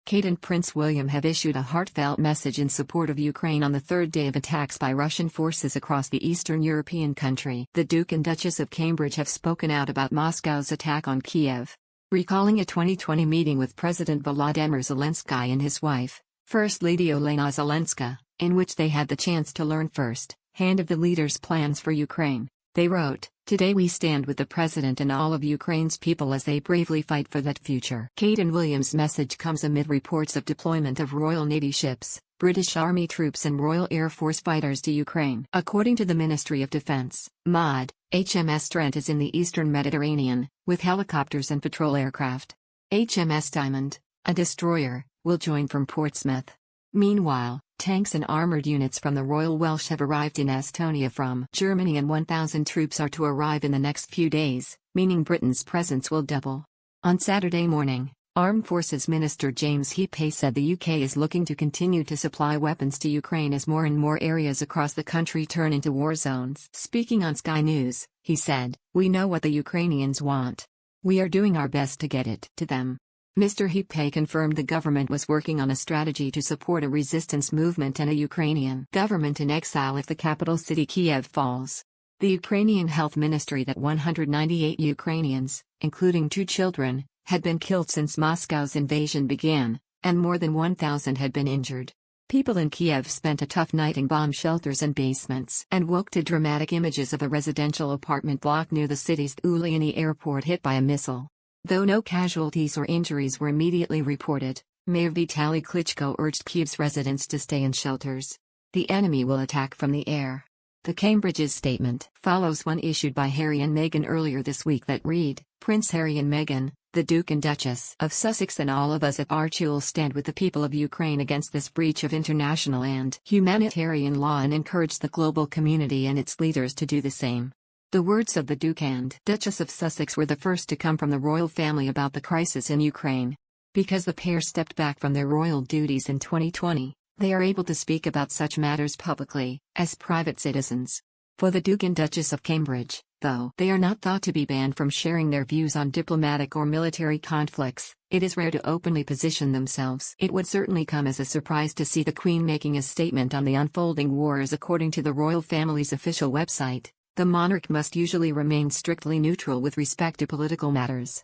Kate and Prince William have issued a heartfelt message in support of Ukraine on the third day of attacks by Russian forces across the Eastern European country. The Duke and Duchess of Cambridge have spoken out about Moscow's attack on Kyiv. Recalling a 2020 meeting with President Volodymyr Zelensky and his wife, First Lady Olena Zelenska, in which they had the chance to learn first-hand of the leader's plans for Ukraine, they wrote, "Today we stand with the President and all of Ukraine's people as they bravely fight for that future." Kate and William's message comes amid reports of deployment of Royal Navy ships, British Army troops and Royal Air Force fighters to Ukraine. According to the Ministry of Defense, MOD, HMS Trent is in the eastern Mediterranean, with helicopters and patrol aircraft. HMS Diamond, a destroyer, will join from Portsmouth. Meanwhile, tanks and armoured units from the Royal Welsh have arrived in Estonia from Germany, and 1,000 troops are to arrive in the next few days, meaning Britain's presence will double. On Saturday morning, Armed Forces Minister James Heappey said the UK is looking to continue to supply weapons to Ukraine as more and more areas across the country turn into war zones. Speaking on Sky News, he said, "We know what the Ukrainians want. We are doing our best to get it to them." Mr. Heappey confirmed the government was working on a strategy to support a resistance movement and a Ukrainian government in exile if the capital city Kyiv falls. The Ukrainian Health Ministry that 198 Ukrainians, including 2 children, had been killed since Moscow's invasion began, and more than 1,000 had been injured. People in Kyiv spent a tough night in bomb shelters and basements and woke to dramatic images of a residential apartment block near the city's Ulyani airport hit by a missile. Though no casualties or injuries were immediately reported, Mayor Vitaly Klitschko urged Kyiv's residents to stay in shelters. The enemy will attack from the air. The Cambridge's statement follows one issued by Harry and Meghan earlier this week that read, "Prince Harry and Meghan, the Duke and Duchess of Sussex and all of us at Archewell stand with the people of Ukraine against this breach of international and humanitarian law and encourage the global community and its leaders to do the same." The words of the Duke and Duchess of Sussex were the first to come from the royal family about the crisis in Ukraine. Because the pair stepped back from their royal duties in 2020, they are able to speak about such matters publicly, as private citizens. For the Duke and Duchess of Cambridge, though they are not thought to be banned from sharing their views on diplomatic or military conflicts, it is rare to openly position themselves. It would certainly come as a surprise to see the Queen making a statement on the unfolding war, as according to the royal family's official website, the monarch must usually remain strictly neutral with respect to political matters.